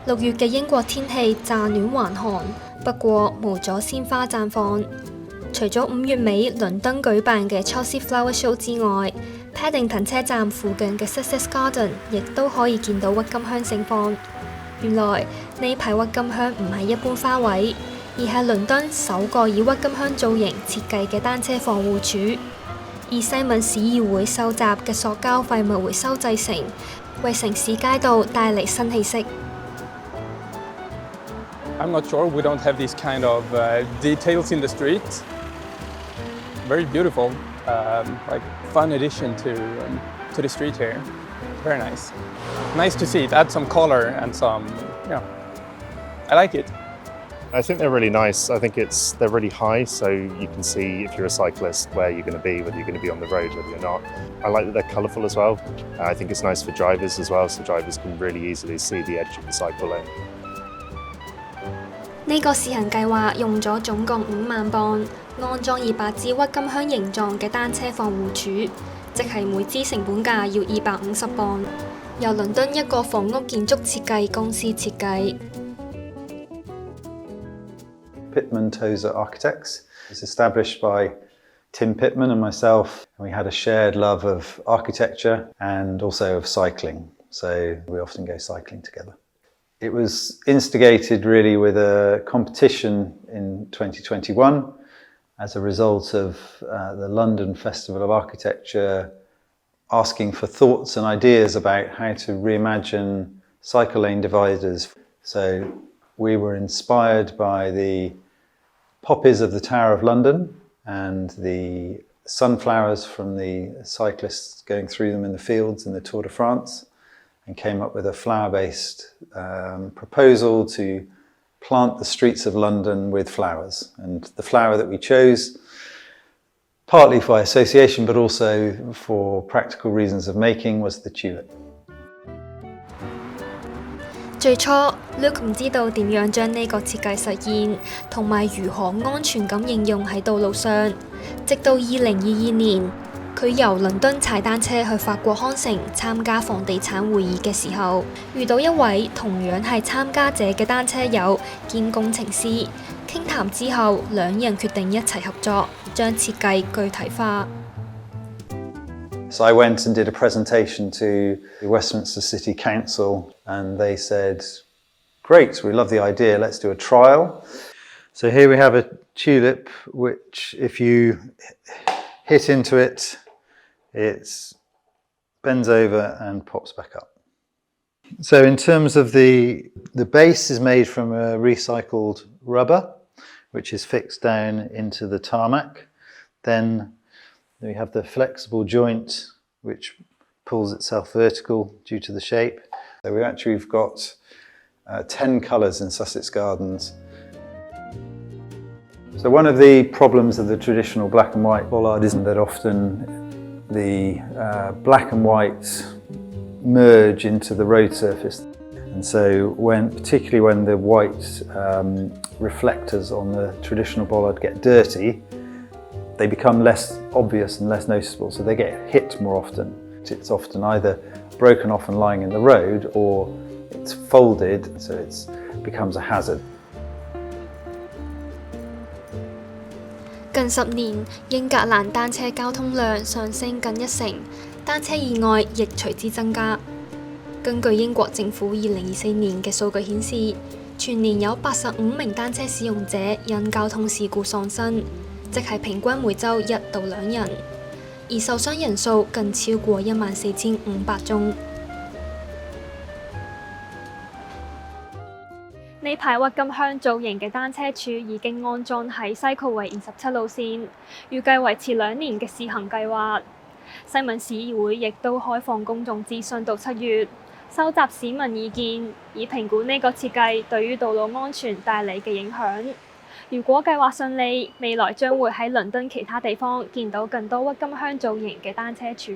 6月嘅英國天氣乍暖還寒，不過無阻鮮花綻放。除咗5月尾倫敦舉辦嘅 Chelsea Flower Show 之外，Paddington 車站附近嘅 Sussex Garden 亦都可以見到鬱金香盛放。原來呢排鬱金香唔係一般花卉，而係倫敦首個以鬱金香造型設計嘅單車防護柱，以西敏市議會收集嘅塑膠廢物回收製成，為城市街道帶嚟新氣息。I'm not sure. We don't have these kind of details in the street. Very beautiful, like fun addition to the street here. Very nice. Nice to see it. Add some color and some, I like it. I think they're really nice. I think they're really high, so you can see if you're a cyclist where you're going to be, whether you're going to be on the road, whether you're not. I like that they're colourful as well. I think it's nice for drivers as well, so drivers can really easily see the edge of the cycle lane. 呢個試行計劃用咗總共5萬磅，安裝200支鬱金香形狀嘅單車防護柱，即係每支成本價要250磅，由倫敦一個房屋建築設計公司設計。Pitman Tozer Architects. It's established by Tim Pitman and myself. We had a shared love of architecture and also of cycling, so we often go cycling together. It was instigated really with a competition in 2021 as a result of the London Festival of Architecture asking for thoughts and ideas about how to reimagine cycle lane dividers. So we were inspired by the poppies of the Tower of London and the sunflowers from the cyclists going through them in the fields in the Tour de France, and came up with a flower-based proposal to plant the streets of London with flowers. And the flower that we chose, partly by association but also for practical reasons of making, was the tulip. 最初 Luke 唔知道點樣將呢個設計實現，同埋如何安全咁應用喺道路上。直到2022年，佢由倫敦踩單車去法國康城參加房地產會議嘅時候，遇到一位同樣係參加者嘅單車友兼工程師。傾談之後，兩人決定一齊合作，將設計具體化。So I went and did a presentation to the Westminster City Council and they said, great, we love the idea, let's do a trial. So here we have a tulip which if you hit into it, it bends over and pops back up. So in terms of the base is made from a recycled rubber which is fixed down into the tarmac. Then we have the flexible joint which pulls itself vertical due to the shape. So we've got 10 colours in Sussex Gardens. So one of the problems of the traditional black and white bollard is that often the black and white merge into the road surface. And so particularly when the white reflectors on the traditional bollard get dirty, they become less obvious and less noticeable, so they get hit more often. It's often either broken off and lying in the road, or it's folded, so it becomes a hazard. 近10年，英格蘭單車交通量上升近1成，單車意外亦隨之增加。根據英國政府2024年嘅數據顯示，全年有85名單車使用者因交通事故喪生。即係平均每週1到2人，而受傷人數更超過14,500宗。呢排鬱金香造型嘅單車柱已經安裝喺西區圍27路線，預計維持2年嘅試行計劃。西敏市議會亦都開放公眾諮詢到7月，收集市民意見，以評估呢個設計對於道路安全帶嚟嘅影響。如果計劃順利，未來將會喺倫敦其他地方見到更多鬱金香造型嘅單車柱。